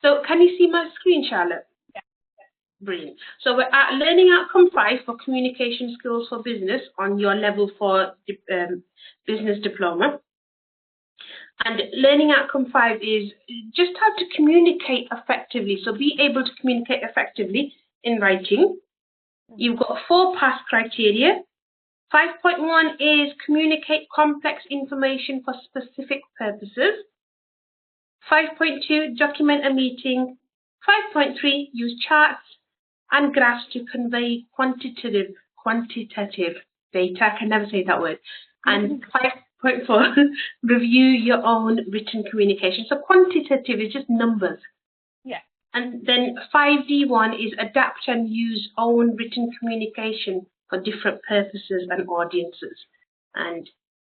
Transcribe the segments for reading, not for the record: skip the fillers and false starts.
So can you see my screen, Charlotte? Yeah. Brilliant. So we're at Learning Outcome 5 for Communication Skills for Business on your level 4 business diploma. And Learning Outcome 5 is just how to communicate effectively. So be able to communicate effectively in writing. You've got 4 pass criteria. 5.1 is communicate complex information for specific purposes. 5.2, document a meeting. 5.3, use charts and graphs to convey quantitative data. I can never say that word. And 5.4, review your own written communication. So quantitative is just numbers. Yeah. And then 5D1 is adapt and use own written communication for different purposes and audiences. And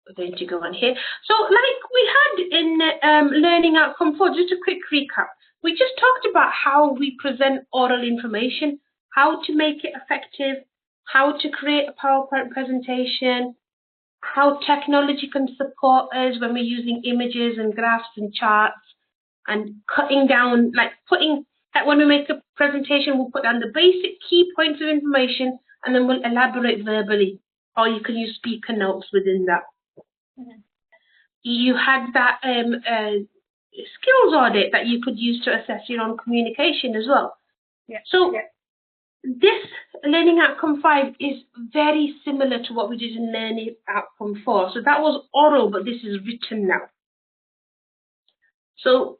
we're going to go on here. So like we had in Learning Outcome 4, just a quick recap. We just talked about how we present oral information, how to make it effective, how to create a PowerPoint presentation, how technology can support us when we're using images and graphs and charts, and cutting down, like when we make a presentation, we'll put down the basic key points of information and then we'll elaborate verbally, or you can use speaker notes within that. Mm-hmm. You had that skills audit that you could use to assess your own communication as well. Yeah. So this Learning Outcome 5 is very similar to what we did in Learning Outcome 4. So that was oral, but this is written now. So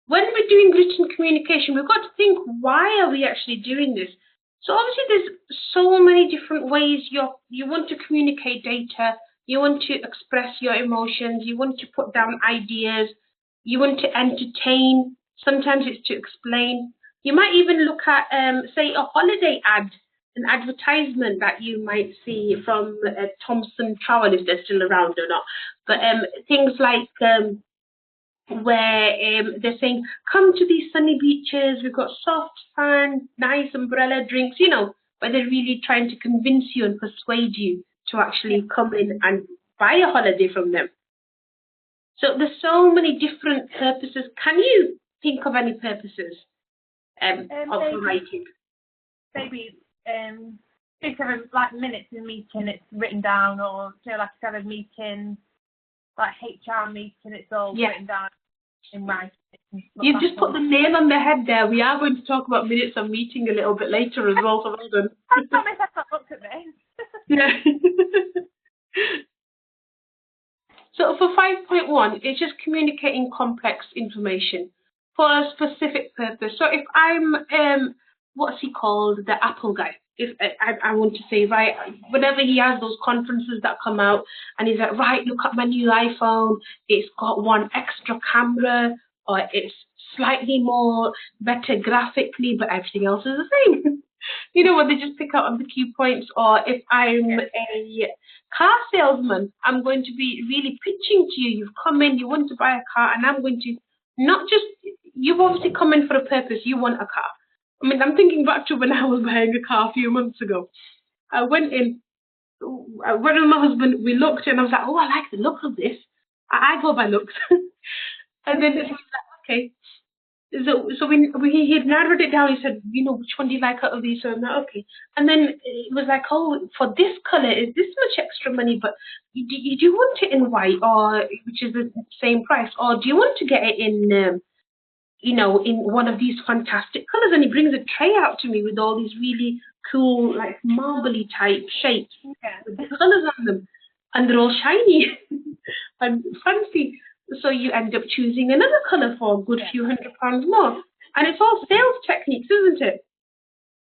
when we're doing written communication, we've got to think, why are we actually doing this? So obviously there's so many different ways you want to communicate data, you want to express your emotions, you want to put down ideas, you want to entertain, sometimes it's to explain. You might even look at, say, a holiday ad, an advertisement that you might see from Thomson Travel, if they're still around or not. But things like where they're saying, come to these sunny beaches, we've got soft sand, nice umbrella drinks, you know, where they're really trying to convince you and persuade you to actually come in and buy a holiday from them. So there's so many different purposes. Can you think of any purposes of writing? Maybe if you have like minutes in a meeting, it's written down, or you know, like if you have a meeting, like HR meeting, it's all written down in writing. You've just put the nail on the head there. We are going to talk about minutes of meeting a little bit later as well, so well done. I promise I've not looked at this. Yeah. So for 5.1, it's just communicating complex information for a specific purpose. So if I'm, what's he called, the Apple guy, if I want to say, right, whenever he has those conferences that come out and he's like, right, look at my new iPhone, it's got one extra camera, or it's slightly more better graphically, but everything else is the same. You know, what they just pick out on the key points. Or if I'm a car salesman, I'm going to be really pitching to you. You've come in, you want to buy a car, and I'm going to not just, you've obviously come in for a purpose, you want a car. I mean, I'm thinking back to when I was buying a car a few months ago. I went in, I went with my husband, we looked, and I was like, oh, I like the look of this. I go by looks. And then he was like, okay. So he had narrowed it down. He said, you know, which one do you like out of these? So I'm like, okay. And then it was like, oh, for this color, is this much extra money? But do you want it in white, or which is the same price, or do you want to get it in, you know, in one of these fantastic colors? And he brings a tray out to me with all these really cool, like marbly type shapes with the colors on them, and they're all shiny and fancy. So you end up choosing another colour for a good few £100 more. And it's all sales techniques, isn't it?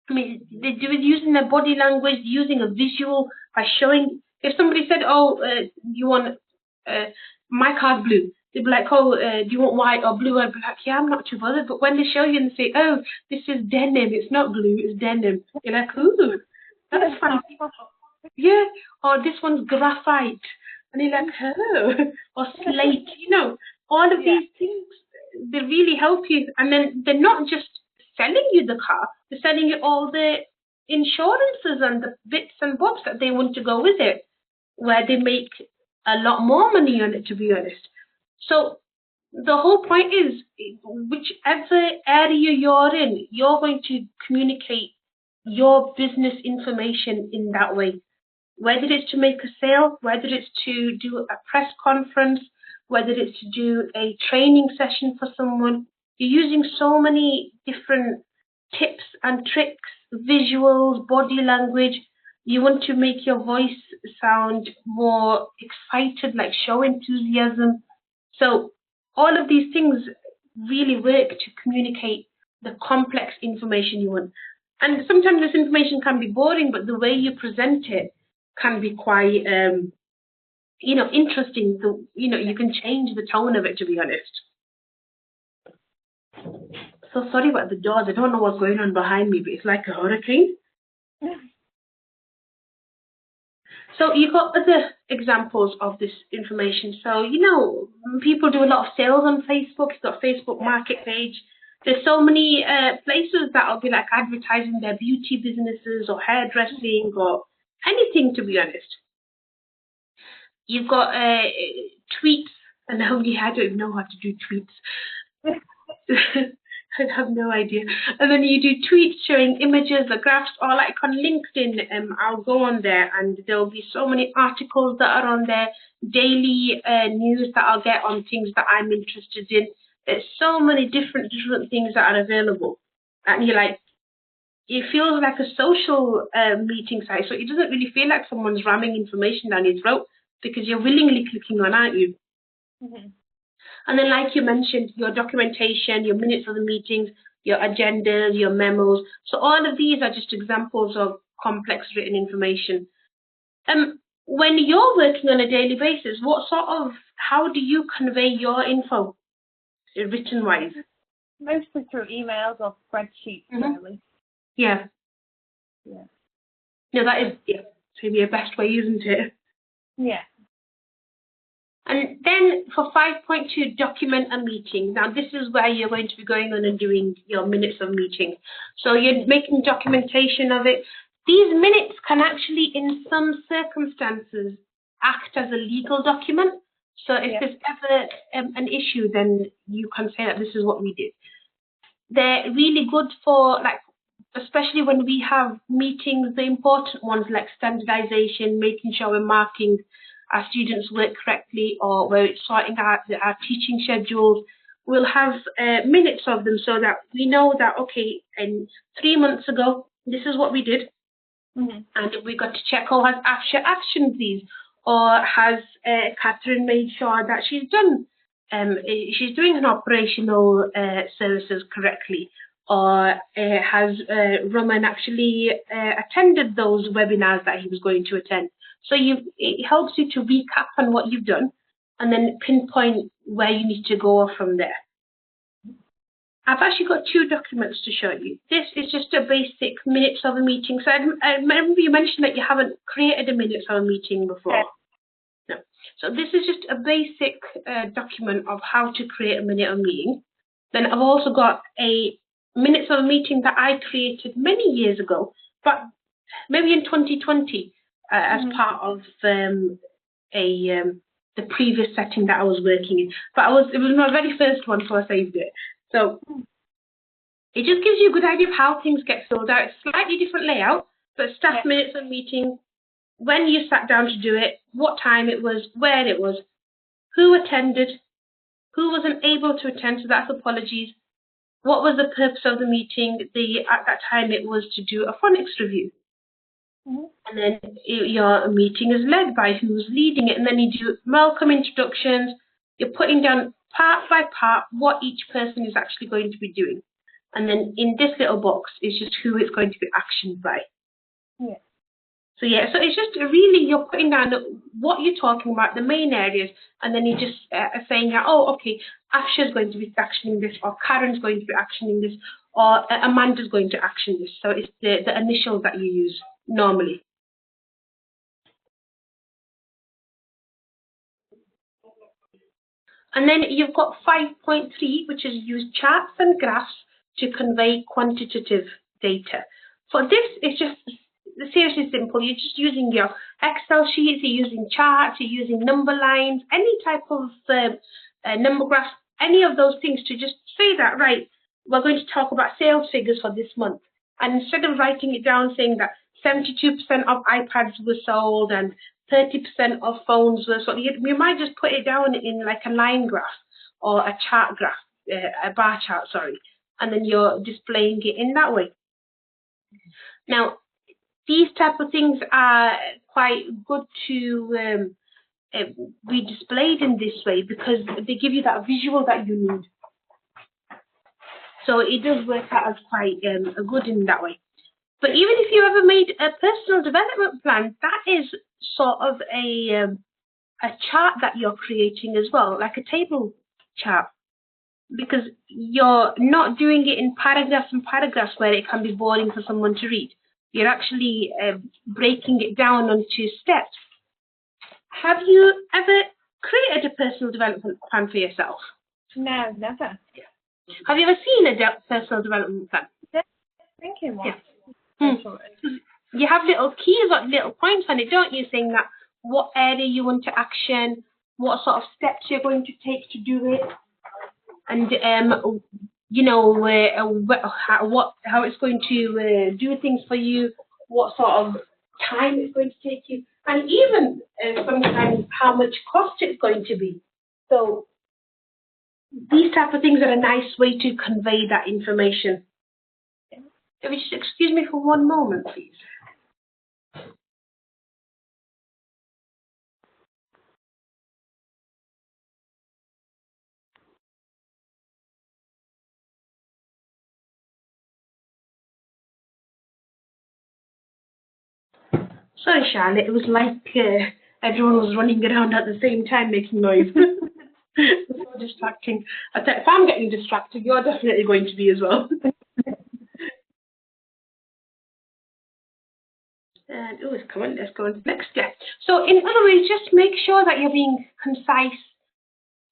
I mean, they do it using their body language, using a visual, by showing. If somebody said, oh, you want, my car's blue, they'd be like, oh, do you want white or blue? I'd be like, yeah, I'm not too bothered. But when they show you and they say, oh, this is denim, it's not blue, it's denim, you're like, ooh, that's fancy. Yeah, or this one's graphite. And you're like, oh, or slate, you know, all of these things, they really help you. And then they're not just selling you the car, they're selling you all the insurances and the bits and bobs that they want to go with it, where they make a lot more money on it, to be honest. So the whole point is, whichever area you're in, you're going to communicate your business information in that way. Whether it's to make a sale, whether it's to do a press conference, whether it's to do a training session for someone, you're using so many different tips and tricks, visuals, body language. You want to make your voice sound more excited, like show enthusiasm. So all of these things really work to communicate the complex information you want. And sometimes this information can be boring, but the way you present it can be quite, interesting. You can change the tone of it, to be honest. So sorry about the doors. I don't know what's going on behind me, but it's like a hurricane. So you've got other examples of this information. So, people do a lot of sales on Facebook. You've got Facebook Market page. There's so many places that will be like advertising their beauty businesses or hairdressing or anything, to be honest. You've got tweets, and I don't even know how to do tweets. I have no idea. And then you do tweets showing images, the graphs, or like on LinkedIn, I'll go on there and there'll be so many articles that are on there, daily news that I'll get on things that I'm interested in. There's so many different things that are available. And you're like, it feels like a social meeting site, so it doesn't really feel like someone's ramming information down your throat because you're willingly clicking on, aren't you? Mm-hmm. And then, like you mentioned, your documentation, your minutes of the meetings, your agendas, your memos. So all of these are just examples of complex written information. When you're working on a daily basis, how do you convey your info, written-wise? Mostly through emails or spreadsheets, really. Yeah. Yeah. No, that is maybe a best way, isn't it? Yeah. And then for 5.2, document a meeting. Now, this is where you're going to be going on and doing your minutes of meeting. So you're making documentation of it. These minutes can actually, in some circumstances, act as a legal document. So if there's ever an issue, then you can say that this is what we did. They're really good for, especially when we have meetings, the important ones like standardization, making sure we're marking our students' work correctly, or we're sorting out our teaching schedules. We'll have minutes of them so that we know that, okay, and 3 months ago, this is what we did. Mm-hmm. And we got to check, has Afsha actioned these? Or has Catherine made sure that she's doing an operational services correctly? Or has Roman actually attended those webinars that he was going to attend? So it helps you to recap on what you've done and then pinpoint where you need to go from there. I've actually got 2 documents to show you. This is just a basic minutes of a meeting. So I remember you mentioned that you haven't created a minutes of a meeting before. No. So this is just a basic document of how to create a minute of a meeting. Then I've also got a minutes of a meeting that I created many years ago, but maybe in 2020 as part of the previous setting that I was working in. But it was my very first one, so I saved it. So it just gives you a good idea of how things get filled out. It's a slightly different layout, but staff minutes of meeting, when you sat down to do it, what time it was, where it was, who attended, who wasn't able to attend, so that's apologies. What was the purpose of the meeting? At that time it was to do a phonics review. Mm-hmm. And then your meeting is led by who's leading it, and then you do welcome introductions. You're putting down part by part what each person is actually going to be doing. And then in this little box is just who it's going to be actioned by. Yeah. So so it's just really, you're putting down what you're talking about, the main areas, and then you're just saying that, okay, Afsha's going to be actioning this, or Karen's going to be actioning this, or Amanda's going to action this. So it's the initials that you use normally. And then you've got 5.3, which is use charts and graphs to convey quantitative data. For this, it's just seriously simple. You're just using your Excel sheets, you're using charts, you're using number lines, any type of number graphs, any of those things to just say that, right, we're going to talk about sales figures for this month. And instead of writing it down saying that 72% of iPads were sold and 30% of phones were sold, you might just put it down in like a line graph or a chart graph, a bar chart, sorry, and then you're displaying it in that way. Now, these type of things are quite good to be displayed in this way because they give you that visual that you need. So it does work out as quite good in that way. But even if you ever made a personal development plan, that is sort of a chart that you're creating as well, like a table chart, because you're not doing it in paragraphs and paragraphs where it can be boring for someone to read. You're actually breaking it down onto steps. Have you ever created a personal development plan for yourself? No, never. Have you ever seen a personal development plan? Yeah, thinking one. Yeah. You have little keys or little points on it, don't you, saying that what area you want to action, what sort of steps you're going to take to do it, and you know how it's going to do things for you, what sort of time it's going to take you, and even sometimes how much cost it's going to be. So these type of things are a nice way to convey that information. If you just excuse me for one moment, please. Sorry, Charlotte, it was like everyone was running around at the same time making noise. It's so distracting. I thought if I'm getting distracted, you're definitely going to be as well. And come on, let's go on to the next step. So in other words, just make sure that you're being concise.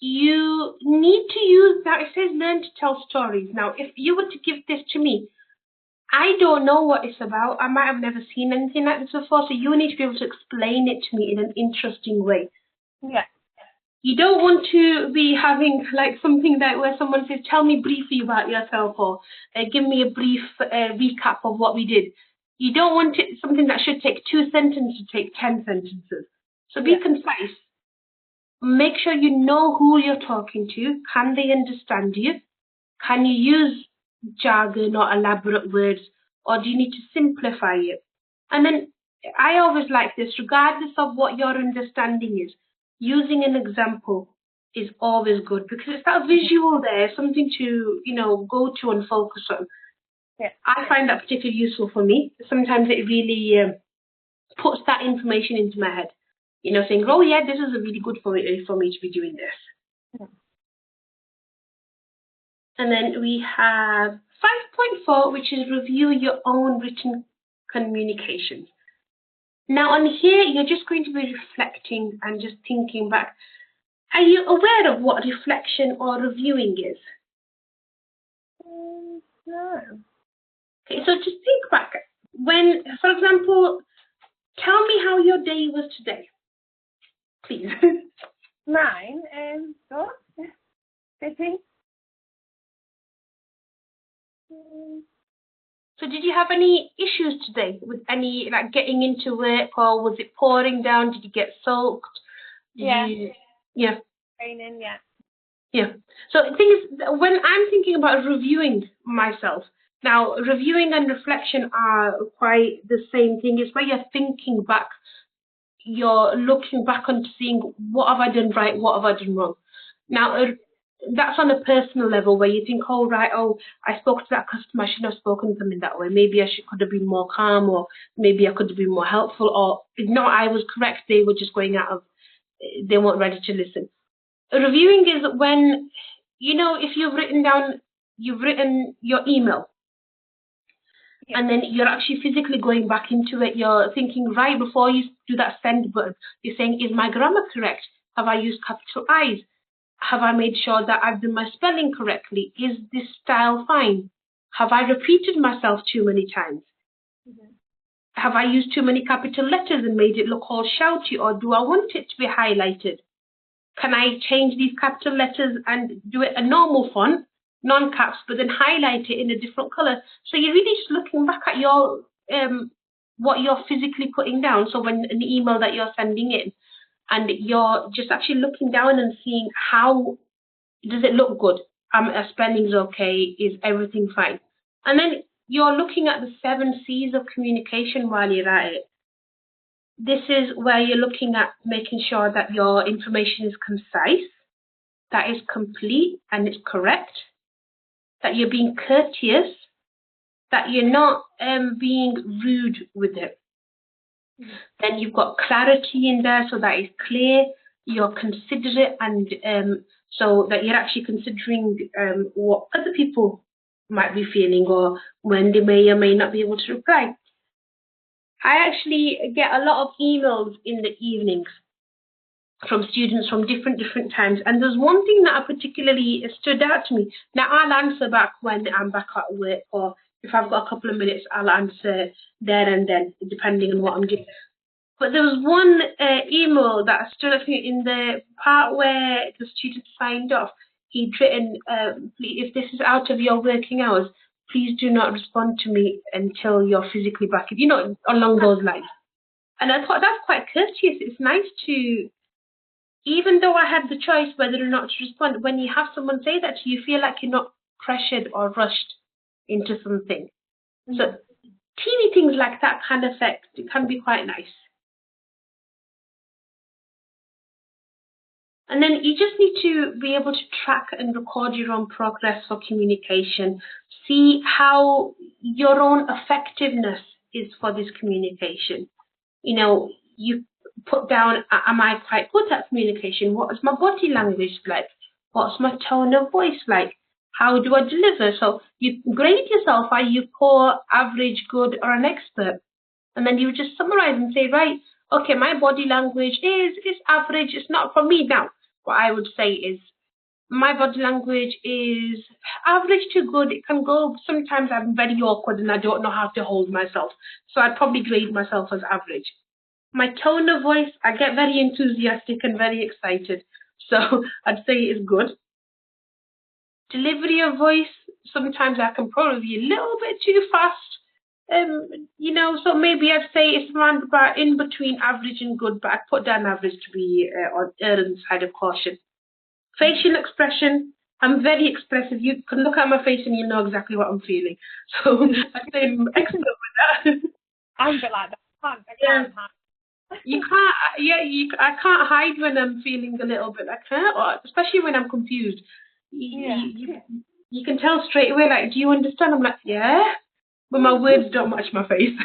You need to use, now it says learn to tell stories. Now, if you were to give this to me, I don't know what it's about. I might have never seen anything like this before, so you need to be able to explain it to me in an interesting way. Yeah. You don't want to be having like something that where someone says, tell me briefly about yourself, or give me a brief recap of what we did. You don't want it something that should take 2 sentences to take 10 sentences. So be concise. Make sure you know who you're talking to. Can they understand you? Can you use jargon or elaborate words, or do you need to simplify it? And then I always like this, regardless of what your understanding is, using an example is always good because it's that visual there, something to, you know, go to and focus on. Yeah. I find that particularly useful for me. Sometimes it really puts that information into my head. You know, saying, oh yeah, this is a really good for me to be doing this. And then we have 5.4, which is review your own written communications. Now on here, you're just going to be reflecting and just thinking back. Are you aware of what reflection or reviewing is? No. Okay, so just think back. When, for example, tell me how your day was today, please. Mine, good. Busy. So did you have any issues today with any, like, getting into work, or was it pouring down? Did you get soaked? Yeah. Yeah. Training, yeah. Yeah. So the thing is, when I'm thinking about reviewing myself, now reviewing and reflection are quite the same thing. It's where you're thinking back, you're looking back and seeing what have I done right, what have I done wrong. Now, that's on a personal level where you think, oh, right, oh, I spoke to that customer, I shouldn't have spoken to them in that way. Maybe could have been more calm, or maybe I could have been more helpful, or no, I was correct, they were just going out of, they weren't ready to listen. Reviewing is when, you know, if you've written your email, and then you're actually physically going back into it, you're thinking right before you do that send button, you're saying, is my grammar correct? Have I used capital I's? Have I made sure that I've done my spelling correctly? Is this style fine? Have I repeated myself too many times? Have I used too many capital letters and made it look all shouty, or do I want it to be highlighted? Can I change these capital letters and do it a normal font, non-caps, but then highlight it in a different color? So you're really just looking back at your what you're physically putting down. So when an email that you're sending in, and you're just actually looking down and seeing how does it look good? Spelling's okay, is everything fine? And then you're looking at the 7 C's of communication while you're at it. This is where you're looking at making sure that your information is concise, that is complete and it's correct, that you're being courteous, that you're not being rude with it. Then you've got clarity in there, so that is clear, you're considerate, and so that you're actually considering what other people might be feeling or when they may or may not be able to reply. I actually get a lot of emails in the evenings from students from different times, and there's one thing that particularly stood out to me. Now, I'll answer back when I'm back at work, or if I've got a couple of minutes, I'll answer there and then, depending on what I'm doing. But there was one email that stood out to me in the part where the student signed off. He'd written, if this is out of your working hours, please do not respond to me until you're physically back, you know, along those lines. And I thought that's quite courteous. It's nice to, even though I had the choice whether or not to respond, when you have someone say that to you, you feel like you're not pressured or rushed into something. So teeny things like that can affect, it can be quite nice. And then you just need to be able to track and record your own progress for communication. See how your own effectiveness is for this communication. You know, you put down, am I quite good at communication? What is my body language like? What's my tone of voice like? How do I deliver? So you grade yourself. Are you poor, average, good, or an expert? And then you just summarize and say, right, okay, my body language is average. It's not for me now. What I would say is my body language is average to good. It can go, sometimes I'm very awkward and I don't know how to hold myself. So I'd probably grade myself as average. My tone of voice, I get very enthusiastic and very excited. So I'd say it's good. Delivery of voice, sometimes I can probably be a little bit too fast. You know, so maybe I'd say it's around about in between average and good, but I'd put down average to be on the side of caution. Facial expression, I'm very expressive. You can look at my face and you know exactly what I'm feeling. So I'd say I'm excellent with that. I'm a bit like that. I can't hide. You can't, I can't hide when I'm feeling a little bit like that, or especially when I'm confused. You can tell straight away, like, do you understand? I'm like, yeah. But my words don't match my face.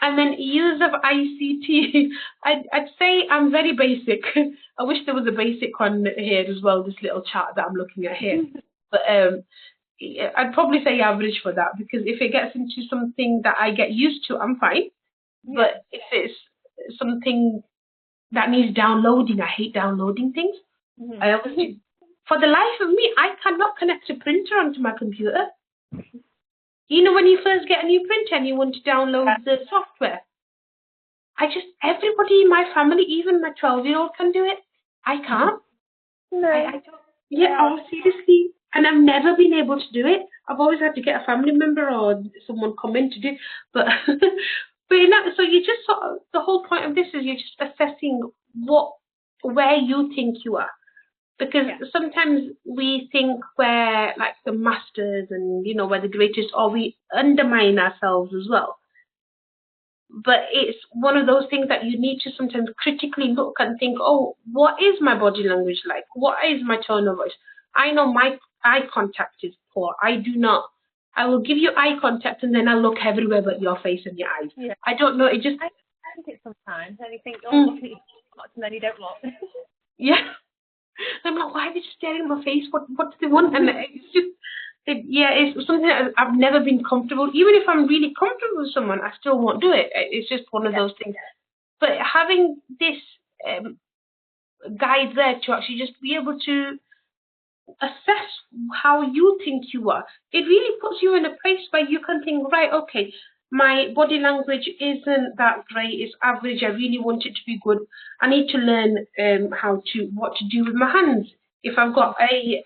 And then use of ICT, I'd say I'm very basic. I wish there was a basic one here as well, this little chart that I'm looking at here. But I'd probably say average for that, because if it gets into something that I get used to, I'm fine. But if it's something that needs downloading, I hate downloading things. I always do. For the life of me, I cannot connect a printer onto my computer. You know, when you first get a new printer and you want to download the software, everybody in my family, even my 12-year-old can do it. I can't. No. I don't. Yeah, oh, seriously. And I've never been able to do it. I've always had to get a family member or someone come in to do it. But, so you just sort of, the whole point of this is you're just assessing where you think you are. Because sometimes we think we're like the masters and, you know, we're the greatest, or we undermine ourselves as well. But it's one of those things that you need to sometimes critically look and think, oh, what is my body language like? What is my tone of voice? I know my eye contact is poor. I will give you eye contact and then I'll look everywhere but your face and your eyes. Yeah. I don't know, it just... I think it sometimes, and you think, oh, look at you, and then you don't look. Yeah. I'm like, why are they just staring at my face? What do they want? And it's just, it's something that I've never been comfortable. Even if I'm really comfortable with someone, I still won't do it. It's just one of those things. But having this guide there to actually just be able to assess how you think you are, it really puts you in a place where you can think, right, okay, my body language isn't that great, it's average, I really want it to be good. I need to learn what to do with my hands. If I've got a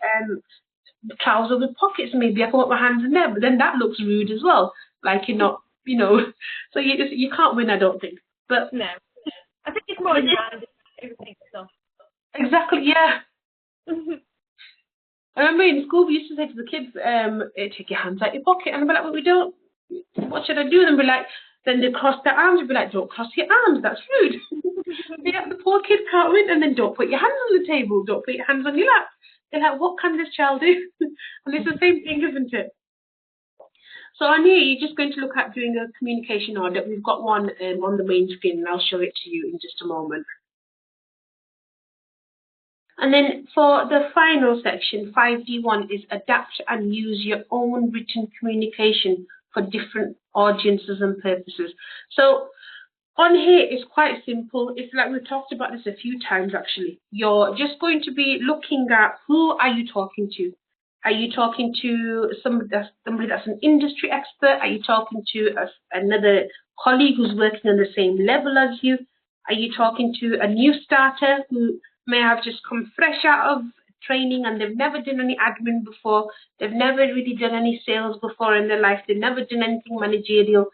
trouser with pockets, maybe I can put my hands in there, but then that looks rude as well. Like you're not, so you can't win, I don't think. But no, I think it's more in mind, everything stuff. Exactly, yeah. I remember in school we used to say to the kids, take your hands out your pocket, and I'd be like, well, we don't. What should I do? And be like, then they cross their arms. You'd be like, don't cross your arms. That's rude. Yeah, the poor kid can't win. And then don't put your hands on the table. Don't put your hands on your lap. They're like, what can this child do? And it's the same thing, isn't it? So on here, you're just going to look at doing a communication audit. We've got one on the main screen, and I'll show it to you in just a moment. And then for the final section, 5D1 is adapt and use your own written communication for different audiences and purposes. So on here, it's quite simple. It's like we've talked about this a few times, actually. You're just going to be looking at who are you talking to? Are you talking to somebody that's an industry expert? Are you talking to another colleague who's working on the same level as you? Are you talking to a new starter who may have just come fresh out of training and they've never done any admin before? They've never really done any sales before in their life. They've never done anything managerial.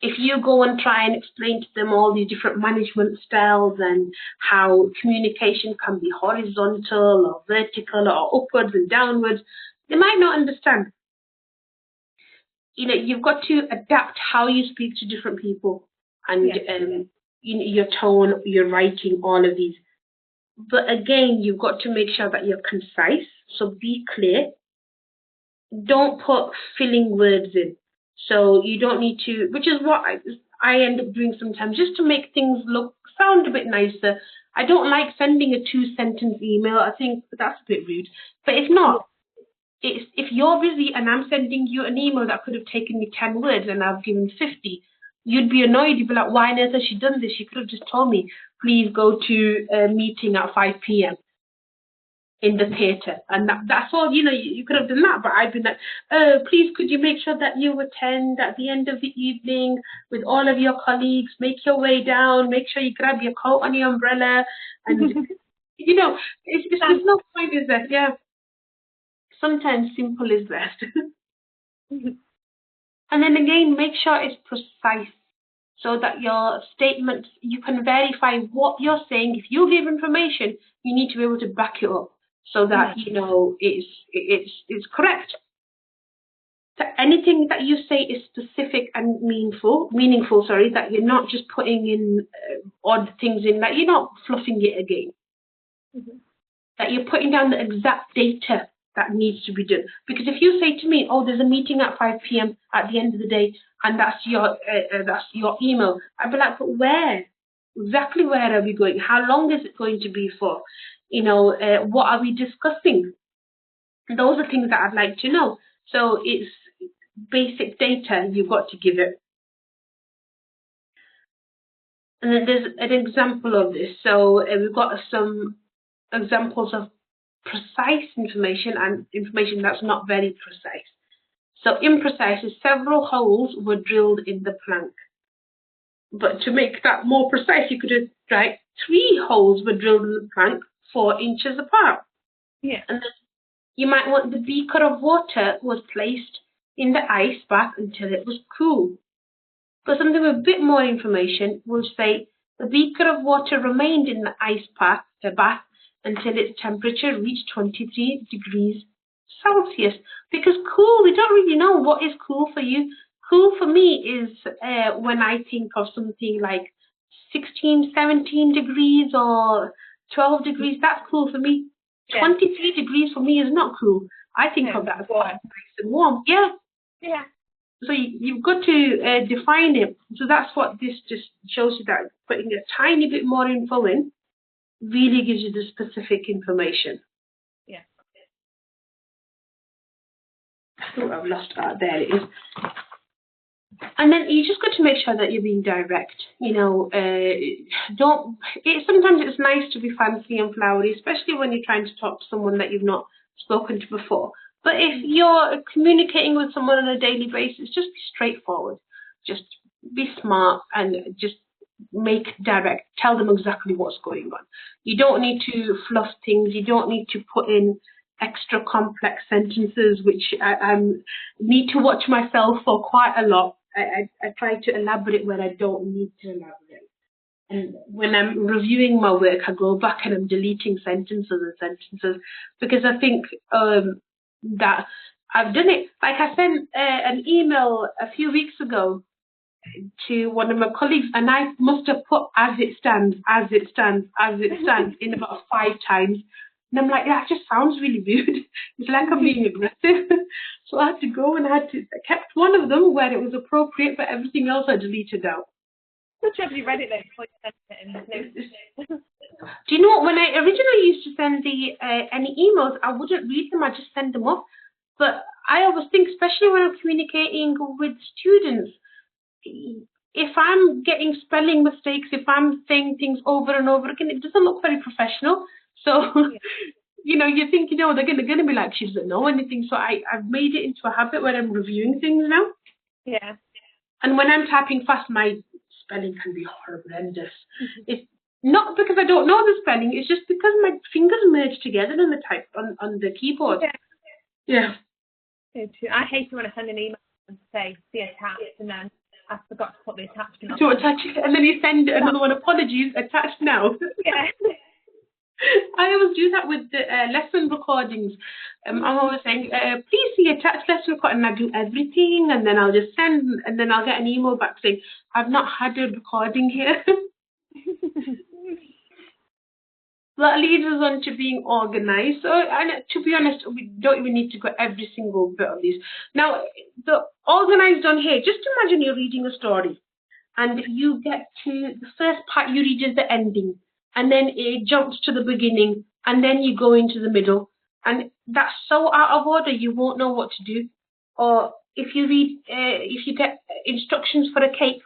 If you go and try and explain to them all these different management styles and how communication can be horizontal or vertical or upwards and downwards, they might not understand. You've got to adapt how you speak to different people and your tone, your writing, all of these. But again, you've got to make sure that you're concise. So be clear. Don't put filling words in. So you don't need to, which is what I end up doing sometimes, just to make things sound a bit nicer. I don't like sending a 2-sentence email. I think that's a bit rude. But if not, if you're busy and I'm sending you an email that could have taken me 10 words and I've given 50, you'd be annoyed. You'd be like, why on earth has she done this? She could have just told me, please go to a meeting at 5 p.m. in the theatre. And that's all, you could have done that. But I'd be like, please could you make sure that you attend at the end of the evening with all of your colleagues, make your way down, make sure you grab your coat and your umbrella. And, there's no point, is there? Yeah. Sometimes simple is best. And then again, make sure it's precise so that your statement, you can verify what you're saying. If you give information, you need to be able to back it up so that, it's correct. So anything that you say is specific and meaningful, that you're not just putting in odd things in, that you're not fluffing it again. That you're putting down the exact data that needs to be done. Because if you say to me, oh, there's a meeting at 5 p.m. at the end of the day, and that's your email, I'd be like, but where? Exactly where are we going? How long is it going to be for? What are we discussing? Those are things that I'd like to know. So it's basic data you've got to give it. And then there's an example of this. So we've got some examples of precise information and information that's not very precise. So imprecise is several holes were drilled in the plank. But to make that more precise, you could have 3 holes were drilled in the plank 4 inches apart. Yeah. And then you might want the beaker of water was placed in the ice bath until it was cool. But something with a bit more information will say the beaker of water remained in the ice bath until its temperature reached 23 degrees Celsius. Because cool, we don't really know what is cool for you. Cool for me is when I think of something like 16, 17 degrees or 12 degrees. That's cool for me. Yeah. 23 degrees for me is not cool. I think of that as quite nice and warm. Yeah. Yeah. So you've got to define it. So that's what this just shows you, that putting a tiny bit more info in really gives you the specific information. Yeah. Oh, I've lost that. There it is. And then you just got to make sure that you're being direct. Sometimes it's nice to be fancy and flowery, especially when you're trying to talk to someone that you've not spoken to before. But if you're communicating with someone on a daily basis, just be straightforward. just be smart and just make direct, tell them exactly what's going on. You don't need to fluff things, you don't need to put in extra complex sentences, which I need to watch myself for quite a lot. I try to elaborate where I don't need to elaborate. And when I'm reviewing my work, I go back and I'm deleting sentences and sentences, because I think that I've done it. Like I sent an email a few weeks ago to one of my colleagues, and I must have put as it stands, as it stands, as it stands in about 5 times. And I'm like, that just sounds really rude. It's like I'm being aggressive. So I had to go and I kept one of them where it was appropriate, but everything else I deleted out. Which have you read it then before you sent it in? Do you know what? When I originally used to send any emails, I wouldn't read them, I just send them off. But I always think, especially when I'm communicating with students, if I'm getting spelling mistakes, if I'm saying things over and over again, it doesn't look very professional. So, you know, you think, you know, they're going to be like, she doesn't know anything. So I've made it into a habit where I'm reviewing things now. Yeah. And when I'm typing fast, my spelling can be horrendous. It's not because I don't know the spelling, it's just because my fingers merge together in the type on the keyboard. Yeah. I hate it when I send an email and say, see attached, and then I forgot to put the attachment on. To attach it, and then you send another one, apologies, attached now. Yeah. I always do that with the lesson recordings. I'm always saying, please see attached lesson recording, and I do everything, and then I'll just send, and then I'll get an email back saying, I've not had a recording here. That leads us on to being organized. So, and to be honest, we don't even need to go every single bit of these. Now, the organized on here, just imagine you're reading a story and you get to the first part, you read is the ending, and then it jumps to the beginning, and then you go into the middle, and that's so out of order you won't know what to do. Or if you read, if you get instructions for a cake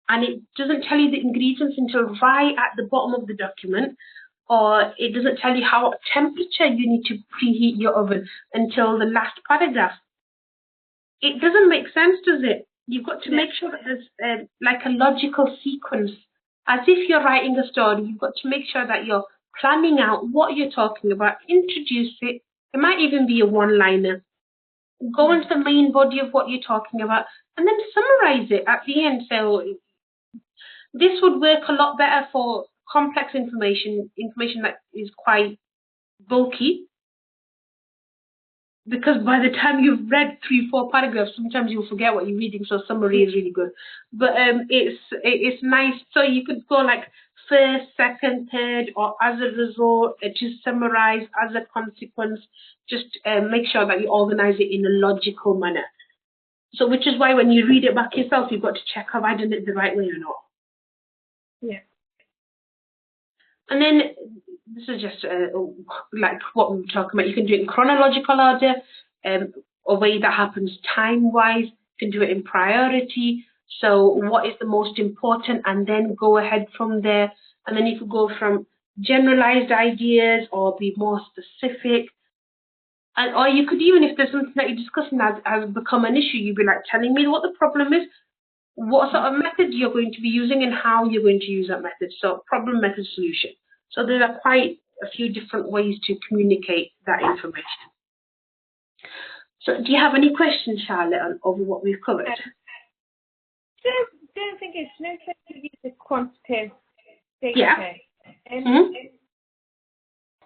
and it doesn't tell you the ingredients until right at the bottom of the document, or it doesn't tell you how temperature you need to preheat your oven until the last paragraph, it doesn't make sense, does it? You've got to make sure that there's like a logical sequence. As if you're writing a story, you've got to make sure that you're planning out what you're talking about, introduce it. It might even be a one-liner. Go into the main body of what you're talking about, and then summarize it at the end. So this would work a lot better for complex information that is quite bulky, because by the time you've read 3-4 paragraphs, sometimes you'll forget what you're reading, so summary is really good. But it's nice, so you could go like first, second, third, or as a result, to summarize, as a consequence, just make sure that you organize it in a logical manner. So which is why when you read it back yourself, you've got to check, have I done it the right way or not? Yeah. And then this is just like what we were talking about. You can do it in chronological order, a way that happens time-wise. You can do it in priority. So what is the most important, and then go ahead from there. And then you could go from generalized ideas or be more specific. And, or you could even, if there's something that you're discussing has become an issue, you'd be like telling me what the problem is, what sort of method you're going to be using, and how you're going to use that method. So problem, method, solution. So there are quite a few different ways to communicate that information. So do you have any questions, Charlotte, over what we've covered? Don't think it's no sense to use the quantitative data. Yeah.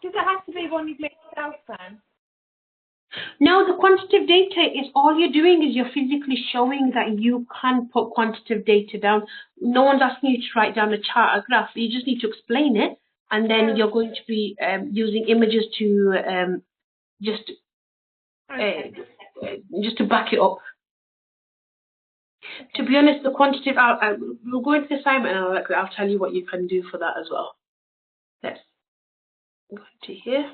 Does it have to be one you've made yourself then? No, the quantitative data is all you're doing is you're physically showing that you can put quantitative data down. No one's asking you to write down a chart or graph. You just need to explain it, and then you're going to be using images to just to back it up. To be honest, the quantitative, we'll go into the assignment and I'll tell you what you can do for that as well. Let's go to here.